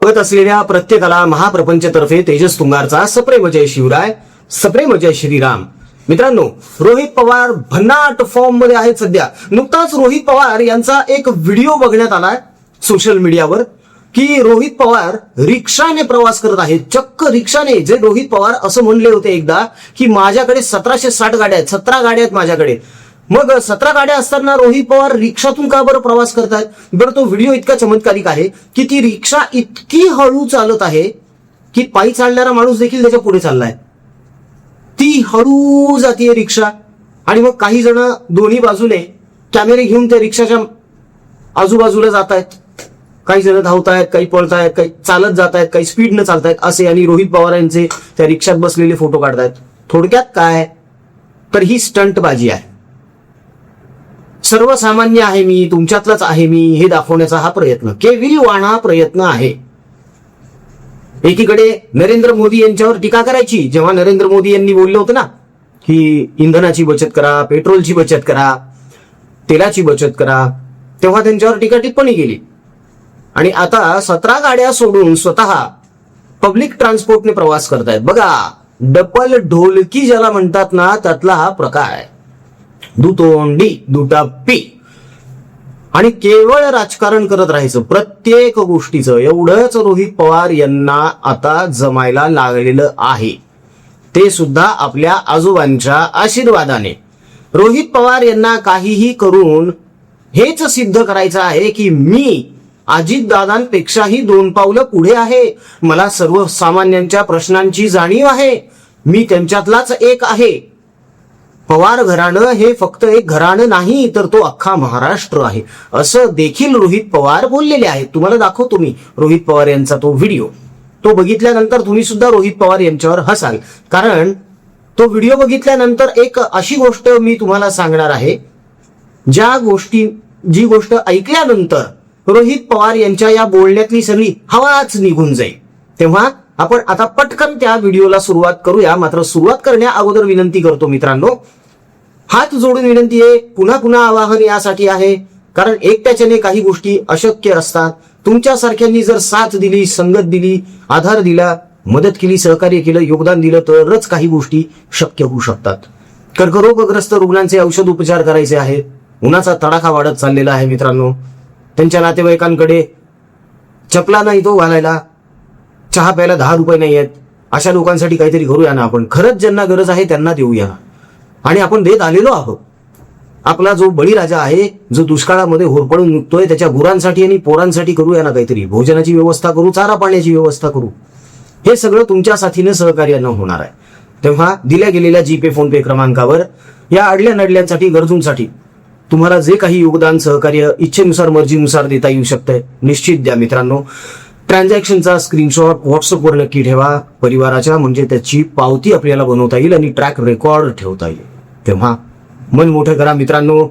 बघत असलेल्या प्रत्येकाला महाप्रपंचतर्फे तेजस तुंगारचा सप्रेम जय शिवराय, सप्रेम जय श्रीराम. मित्रांनो, रोहित पवार भन्नाट फॉर्म मध्ये आहेत सध्या. नुकताच रोहित पवार यांचा एक व्हिडिओ बघण्यात आलाय सोशल मीडियावर की रोहित पवार रिक्षाने प्रवास करत आहेत. चक्क रिक्षाने. जे रोहित पवार असं म्हणले होते एकदा की माझ्याकडे 1760 गाड्या आहेत, 17 गाड्या आहेत माझ्याकडे. मग 17 गाड्या असताना रोहित पवार रिक्षातून का बरं प्रवास करतायत? बरं, तो व्हिडिओ इतका चमत्कारिक आहे की ती रिक्षा इतकी हळू चालत आहे की पायी चालणारा माणूस देखील त्याच्या पुढे चाललाय. ती हळू जातीये रिक्षा. आणि मग काही जण दोन्ही बाजूने कॅमेरे घेऊन त्या रिक्षाच्या आजूबाजूला जात आहेत. काही जण धावतायत, काही पळतायत, काही चालत जात आहेत, काही स्पीडनं चालतायत असे. आणि रोहित पवार यांचे त्या रिक्षात बसलेले फोटो काढतायत. थोडक्यात काय तर ही स्टंटबाजी आहे. सर्वसामान्य आहे मी, तुमच्यातलाच आहे मी हे दाखवण्याचा हा प्रयत्न, केविलवाणा प्रयत्न आहे. एकीकडे नरेंद्र मोदी यांच्यावर टीका करायची. जेव्हा नरेंद्र मोदी यांनी बोलले होते ना की इंधनाची बचत करा, पेट्रोलची बचत करा, तेलाची बचत करा, तेव्हा त्यांच्यावर टीका टिप्पणी केली. आणि आता 17 गाड्या सोडून स्वतः पब्लिक ट्रान्सपोर्टने प्रवास करतायत. बघा, डबल ढोलकी ज्याला म्हणतात ना, त्यातला हा प्रकार आहे. दुतोंडी, दुटप्पी. आणि केवळ राजकारण करत राहायचं प्रत्येक गोष्टीचं. एवढंच रोहित पवार यांना आता जमायला लागलेलं आहे, ते सुद्धा आपल्या आजोबांच्या आशीर्वादाने. रोहित पवार यांना काहीही करून हेच सिद्ध करायचं आहे की मी अजितदादांपेक्षाही 2 पावलं पुढे आहे. मला सर्वसामान्यांच्या प्रश्नांची जाणीव आहे. मी त्यांच्यातलाच एक आहे. पवार घराणं हे फक्त एक घराणं नाही, तर तो अख्खा महाराष्ट्र आहे, असं देखील रोहित पवार बोललेले आहेत. तुम्हाला दाखवतो मी रोहित पवार यांचा तो व्हिडिओ. तो बघितल्यानंतर तुम्ही सुद्धा रोहित पवार यांच्यावर हसाल. कारण तो व्हिडिओ बघितल्यानंतर एक अशी गोष्ट मी तुम्हाला सांगणार आहे, जी गोष्ट ऐकल्यानंतर रोहित पवार यांच्या या बोलण्यातली सगळी हवाच निघून जाईल. तेव्हा आपण आता पटकन त्या व्हिडिओला सुरुवात करूया. मात्र सुरुवात करण्या अगोदर विनंती करतो मित्रांनो, हात जोडून विनंती आहे, पुन्हा पुन्हा आवाहन यासाठी आहे कारण एकट्याच्याने काही गोष्टी अशक्य असतात. तुमच्यासारख्यांनी जर साथ दिली, संगत दिली, आधार दिला, मदत केली, सहकार्य केलं, योगदान दिलं तरच काही गोष्टी शक्य होऊ शकतात. कर्करोगग्रस्त रुग्णांचे औषध उपचार करायचे आहेत. उन्हाचा तडाखा वाढत चाललेला आहे मित्रांनो. त्यांच्या नातेवाईकांकडे चपला नाही तो घालायला, चहा प्यायला 10 रुपये नाही आहेत. अशा लोकांसाठी काहीतरी करूया ना आपण. खरंच ज्यांना गरज आहे त्यांना देऊया. आणि आपण देत आलेलो आहोत. आपला जो बळीराजा आहे, जो दुष्काळामध्ये होरपळून निघतोय, त्याच्या गुरांसाठी आणि पोरांसाठी करूया ना काहीतरी. भोजनाची व्यवस्था करू, चारा पाण्याची व्यवस्था करू. हे सगळं तुमच्या साथीने सहकार्यानं होणार आहे. तेव्हा दिल्या गेलेल्या जीपे, फोन पे क्रमांकावर या अडल्या नडल्यांसाठी, गरजूंसाठी तुम्हाला जे काही योगदान, सहकार्य इच्छेनुसार, मर्जीनुसार देता येऊ शकतंय, निश्चित द्या मित्रांनो. ट्रान्झॅक्शनचा स्क्रीनशॉट व्हॉट्सअपवर नक्की ठेवा परिवाराच्या, म्हणजे त्याची पावती आपल्याला बनवता येईल आणि ट्रॅक रेकॉर्ड ठेवता येईल. तेव्हा मन मोठं करा मित्रांनो.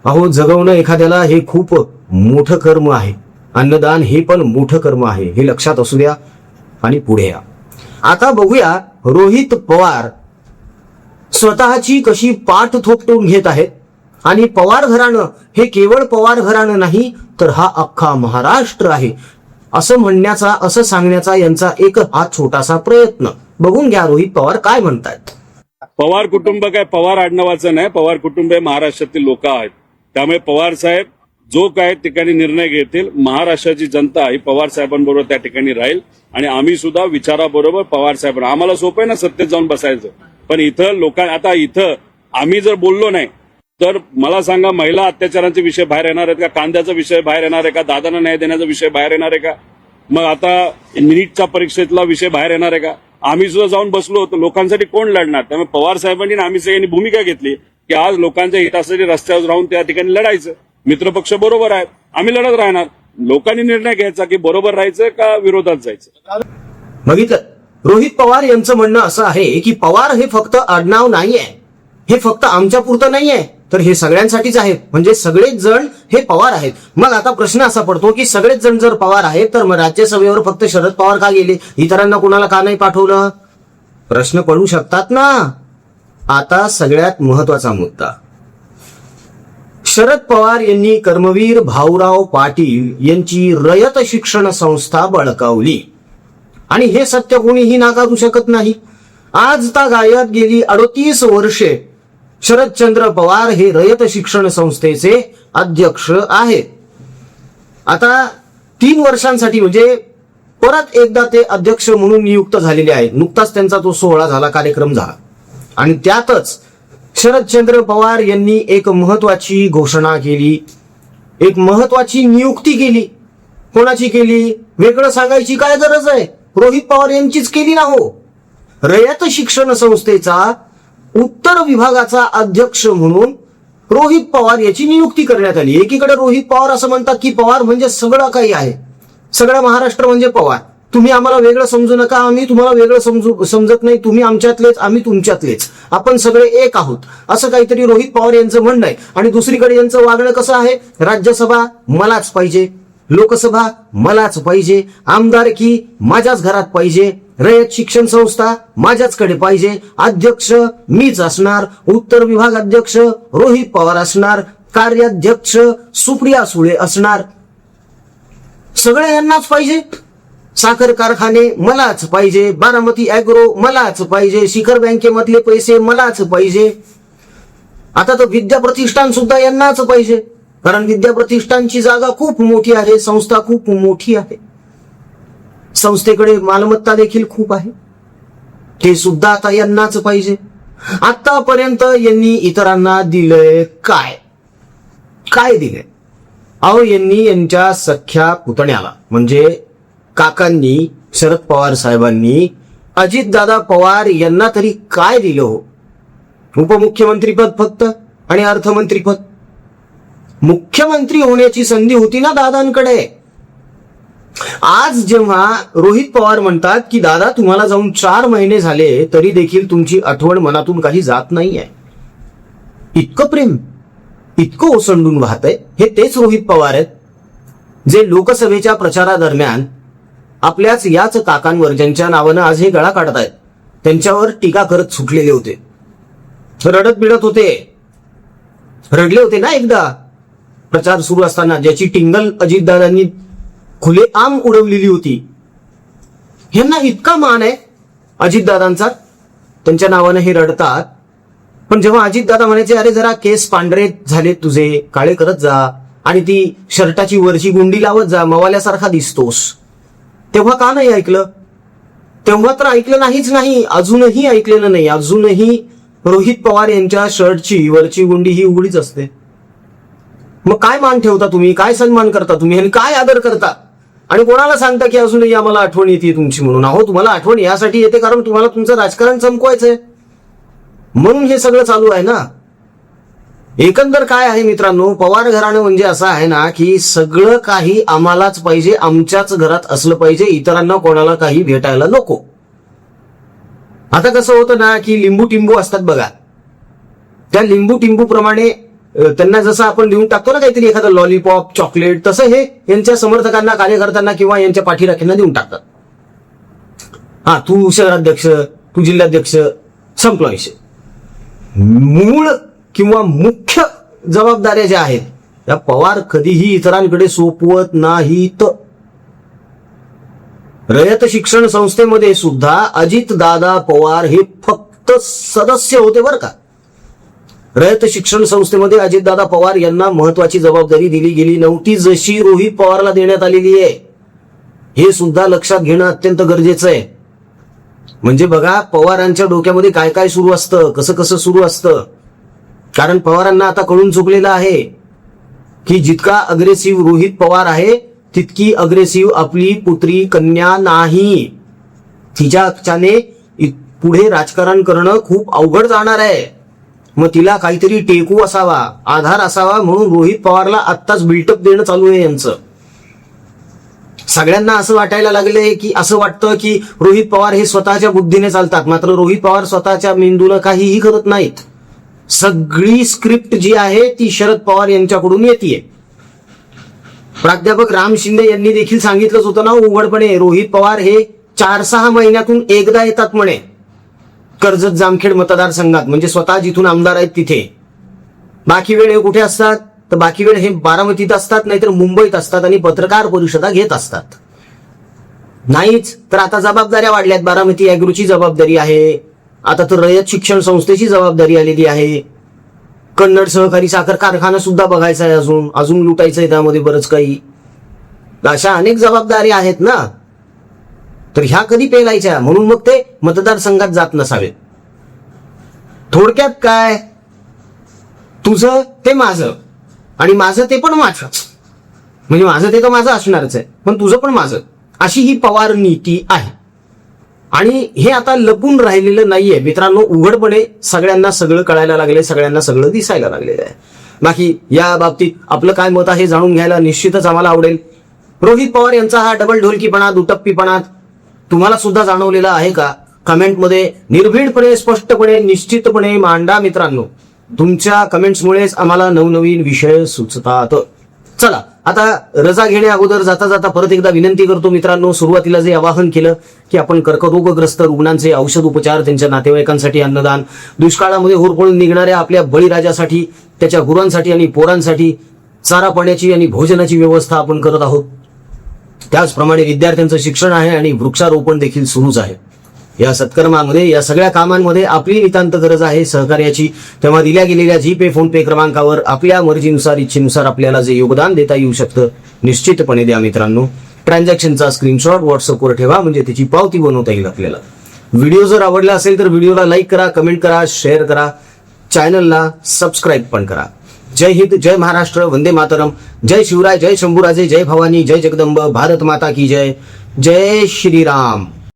अहो, जगवणं एखाद्याला हे खूप मोठं कर्म आहे. अन्नदान हे पण मोठं कर्म आहे, हे लक्षात असू द्या आणि पुढे या. आता बघूया रोहित पवार स्वतःची कशी पाठ थोपटून घेत आहेत. आणि पवार घराणं हे केवळ पवार घराणं नाही, तर हा अख्खा महाराष्ट्र आहे असं म्हणण्याचा, असं सांगण्याचा यांचा एक हा छोटासा प्रयत्न. बघून घ्या रोहित पवार काय म्हणतात. पवार कुटुंब काय पवार आडनावाचं नाही, पवार कुटुंब हे महाराष्ट्रातील लोक आहेत. त्यामुळे पवार साहेब जो काय ठिकाणी निर्णय घेतील, महाराष्ट्राची जनता ही पवार साहेबांबरोबर त्या ठिकाणी राहील. आणि आम्ही सुद्धा विचाराबरोबर पवार साहेब. आम्हाला सोपं आहे ना सत्तेत जाऊन बसायचं, पण इथं आता इथं आम्ही जर बोललो नाही तर मला सांगा, महिला अत्याचारांचे विषय बाहेर येणार आहेत का? कांद्याचा विषय बाहेर येणार आहे का? दादांना न्याय देण्याचा विषय बाहेर येणार आहे का? मग आता नीटच्या परीक्षेतला विषय बाहेर येणार आहे का? आम्ही सुद्धा जाऊन बसलो तर लोकांसाठी कोण लढणार? त्यामुळे पवार साहेबांनी आम्ही सगळ्यांनी भूमिका घेतली की आज लोकांच्या हितासाठी रस्त्यावर राहून त्या ठिकाणी लढायचं. मित्रपक्ष बरोबर आहेत, आम्ही लढत राहणार. लोकांनी निर्णय घ्यायचा की बरोबर राहायचं का विरोधात जायचं. बघितलं, रोहित पवार यांचं म्हणणं असं आहे की पवार हे फक्त आडनाव नाहीये, हे फक्त आमच्या पुरतं नाहीये, तर हे सगळ्यांसाठीच आहे. म्हणजे सगळेच जण हे पवार आहेत. मग आता प्रश्न असा पडतो की सगळेच जण जर पवार आहेत तर मग राज्यसभेवर फक्त शरद पवार का गेले, इतरांना कुणाला का नाही पाठवलं? प्रश्न पडू शकतात ना. आता सगळ्यात महत्वाचा मुद्दा, शरद पवार यांनी कर्मवीर भाऊराव पाटील यांची रयत शिक्षण संस्था बळकावली आणि हे सत्य कोणीही नाकारू शकत नाही. आज तागायत गेली 38 वर्षे शरदचंद्र पवार हे रयत शिक्षण संस्थेचे अध्यक्ष आहेत. आता 3 वर्षांसाठी म्हणजे परत एकदा ते अध्यक्ष म्हणून नियुक्त झालेले आहेत. नुकताच त्यांचा तो सोहळा झाला, कार्यक्रम झाला आणि त्यातच शरदचंद्र पवार यांनी एक महत्वाची घोषणा केली, एक महत्वाची नियुक्ती केली. कोणाची केली वेगळं सांगायची काय गरज आहे? रोहित पवार यांचीच केली ना हो. रयत शिक्षण संस्थेचा उत्तर विभागाचा अध्यक्ष म्हणून रोहित पवार याची नियुक्ती करण्यात आली. एकीकडे रोहित पवार असं म्हणतात की पवार म्हणजे सगळं काही आहे, सगळं महाराष्ट्र म्हणजे पवार, तुम्ही आम्हाला वेगळं समजू नका, आम्ही तुम्हाला वेगळं समजत नाही, तुम्ही आमच्यातलेच आम्ही तुमच्यातलेच, आपण सगळे एक आहोत, असं काहीतरी रोहित पवार यांचं म्हणणं आहे. आणि दुसरीकडे यांचं वागणं कसं आहे? राज्यसभा मलाच पाहिजे, लोकसभा मलाच पाहिजे, आमदारकी माझ्याच घरात पाहिजे, रयत शिक्षण संस्था माझ्याचकडे पाहिजे, अध्यक्ष मीच असणार, उत्तर विभाग अध्यक्ष रोहित पवार असणार, कार्याध्यक्ष सुप्रिया सुळे असणार, सगळे यांनाच पाहिजे. साखर कारखाने मलाच पाहिजे, बारामती ॲग्रो मलाच पाहिजे, शिखर बँकेमधले पैसे मलाच पाहिजे. आता तर विद्या प्रतिष्ठान सुद्धा यांनाच पाहिजे, कारण विद्या प्रतिष्ठानची जागा खूप मोठी आहे, संस्था खूप मोठी आहे, संस्थेकडे मालमत्ता देखील खूप आहे, ते सुद्धा आता यांनाच पाहिजे. आतापर्यंत यांनी इतरांना दिलंय काय? काय दिलंय? अहो, यांनी यांच्या सख्या पुतण्याला म्हणजे काकांनी, शरद पवार साहेबांनी अजितदादा पवार यांना तरी काय दिलं हो? उपमुख्यमंत्रीपद फक्त आणि अर्थमंत्रीपद. मुख्यमंत्री होण्याची संधी होती ना दादांकडे. आज जेव्हा रोहित पवार म्हणतात की दादा तुम्हाला जाऊन 4 महिने झाले तरी देखील तुमची आठवण मनातून काही जात नाहीये, इतकं प्रेम, इतकं ओसंडून वाहतंय, हे तेच रोहित पवार आहेत जे लोकसभेच्या प्रचारादरम्यान आपल्याच याच काकांवर, ज्यांच्या नावानं आज हे गळा काढत आहेत, त्यांच्यावर टीका करत सुटलेले होते, रडत बिडत होते, रडले होते ना एकदा प्रचार सुरू असताना, ज्याची टिंगल अजितदादांनी खुलेआम उडवलेली होती. यांना इतका मान आहे अजितदादांचा, त्यांच्या नावानं हे रडतात. पण जेव्हा अजितदादा म्हणायचे अरे जरा केस पांढरे झाले तुझे, काळे करत जा आणि ती शर्टाची वरची गुंडी लावत जा, मवाल्यासारखा दिसतोस, तेव्हा का नाही ऐकलं? तेव्हा तर ऐकलं नाहीच नाही, अजूनही ऐकलेलं नाही. अजूनही रोहित पवार यांच्या शर्टची वरची गुंडी ही उघडीच असते. मग काय मान ठेवता तुम्ही? काय सन्मान करता तुम्ही आणि काय आदर करता? आणि कोणाला सांगता की अजूनही आम्हाला आठवण येते तुमची म्हणून? अहो, तुम्हाला आठवण यासाठी येते कारण तुम्हाला तुमचं राजकारण चमकवायचंय, म्हणून हे सगळं चालू आहे ना. एकंदर काय आहे मित्रांनो, पवार घराणं म्हणजे असं आहे ना की सगळं काही आम्हालाच पाहिजे, आमच्याच घरात असलं पाहिजे, इतरांना कोणाला काही भेटायला नको. आता कसं होतं ना की लिंबू टिंबू असतात बघा, त्या लिंबू टिंबू प्रमाणे त्यांना जसं आपण देऊन टाकतो ना काहीतरी एखादं लॉलीपॉप, चॉकलेट, तसं हे यांच्या समर्थकांना, कार्यकर्त्यांना किंवा यांच्या पाठीराख्यांना देऊन टाकतात. हा, तू शहराध्यक्ष, तू जिल्हाध्यक्ष, संपला विषय. मूळ किंवा मुख्य जबाबदाऱ्या ज्या आहेत त्या पवार कधीही इतरांकडे सोपवत नाहीत. रयत शिक्षण संस्थेमध्ये सुद्धा अजितदादा पवार हे फक्त सदस्य होते बरं का. रयत शिक्षण संस्थेमध्ये अजितदादा पवार यांना महत्वाची जबाबदारी दिली गेली नव्हती, जशी रोहित पवारला देण्यात आलेली आहे. हे सुद्धा लक्षात घेणं अत्यंत गरजेचं आहे. म्हणजे बघा, पवारांच्या डोक्यामध्ये काय काय सुरू असतं, कसं कसं सुरू असतं. कारण पवारांना आता कळून चुकलेलं आहे की जितका अग्रेसिव्ह रोहित पवार आहे तितकी अग्रेसिव्ह आपली पुत्री कन्या नाही. तिच्याने पुढे राजकारण करणं खूप अवघड जाणार आहे. मग तिला काहीतरी टेकू असावा, आधार असावा, म्हणून रोहित पवारला आत्ताच बिल्टअप देणं चालू आहे यांचं. सगळ्यांना असं वाटायला लागलंय की, असं वाटतं की रोहित पवार हे स्वतःच्या बुद्धीने चालतात, मात्र रोहित पवार स्वतःच्या मेंदूला काहीही करत नाहीत. सगळी स्क्रिप्ट जी आहे ती शरद पवार यांच्याकडून येते. प्राध्यापक राम शिंदे यांनी देखील सांगितलंच होतं ना उघडपणे, रोहित पवार हे 4-6 महिन्यातून एकदा येतात म्हणे कर्जत जामखेड मतदारसंघात, म्हणजे स्वतः जिथून आमदार आहेत तिथे. बाकी वेळ हे कुठे असतात? तर बाकी वेळ हे बारामतीत असतात, नाहीतर मुंबईत असतात आणि पत्रकार परिषदा घेत असतात. नाहीच तर आता जबाबदाऱ्या वाढल्यात. बारामती अॅग्रोची जबाबदारी आहे, आता तर रयत शिक्षण संस्थेची जबाबदारी आलेली आहे. कन्नड सहकारी साखर कारखाना सुद्धा बघायचा आहे, अजून लुटायचं आहे त्यामध्ये बरंच काही. अशा अनेक जबाबदाऱ्या आहेत ना, तर ह्या कधी पेलायच्या? म्हणून मग ते मतदारसंघात जात नसावेत. थोडक्यात काय, तुझं ते माझं आणि माझं ते पण माझं, म्हणजे माझं ते तर माझं असणारच आहे, पण तुझं पण माझं, अशी ही पवार नीती आहे. आणि हे आता लपून राहिलेलं नाहीये मित्रांनो, उघडपणे सगळ्यांना सगळं कळायला लागले, सगळ्यांना सगळं दिसायला लागलेलं आहे. बाकी या बाबतीत आपलं काय मत आहे जाणून घ्यायला निश्चितच आम्हाला आवडेल. रोहित पवार यांचा हा डबल ढोलकीपणा, दुटप्पीपणा तुम्हाला सुद्धा जाणवलेला आहे का? कमेंटमध्ये निर्भीडपणे, स्पष्टपणे, निश्चितपणे मांडा मित्रांनो. तुमच्या कमेंट्समुळेच आम्हाला नवनवीन विषय सुचतात. चला आता रजा घेण्या अगोदर जाता जाता परत एकदा विनंती करतो मित्रांनो, सुरुवातीला जे आवाहन केलं की आपण कर्करोगग्रस्त रुग्णांचे औषध उपचार, त्यांच्या नातेवाईकांसाठी अन्नदान, दुष्काळामध्ये होरपळून निघणाऱ्या आपल्या बळीराजासाठी, त्याच्या गुरांसाठी आणि पोरांसाठी चारा पाण्याची आणि भोजनाची व्यवस्था आपण करत आहोत. त्याचप्रमाणे विद्यार्थ्यांचं शिक्षण आहे आणि वृक्षारोपण देखील सुरूच आहे. या सत्कर्मामध्ये, या सगळ्या कामांमध्ये आपली नितांत गरज आहे सहकार्याची. तेव्हा दिल्या गेलेल्या जीपे, फोन पे क्रमांकावर आपल्या मर्जीनुसार, इच्छेनुसार आपल्याला जे योगदान देता येऊ शकतं निश्चितपणे द्या मित्रांनो. ट्रान्झॅक्शनचा स्क्रीनशॉट व्हॉट्सअपवर ठेवा, म्हणजे त्याची पावती बनवता येईल आपल्याला. व्हिडिओ जर आवडला असेल तर व्हिडिओला लाईक करा, कमेंट करा, शेअर करा, चॅनलला सबस्क्राईब पण करा. जय हिंद, जय महाराष्ट्र, वंदे मातरम, जय शिवराय, जय शंभूराजे, जय भवानी, जय जगदंब, भारत माता की जय, जय श्रीराम.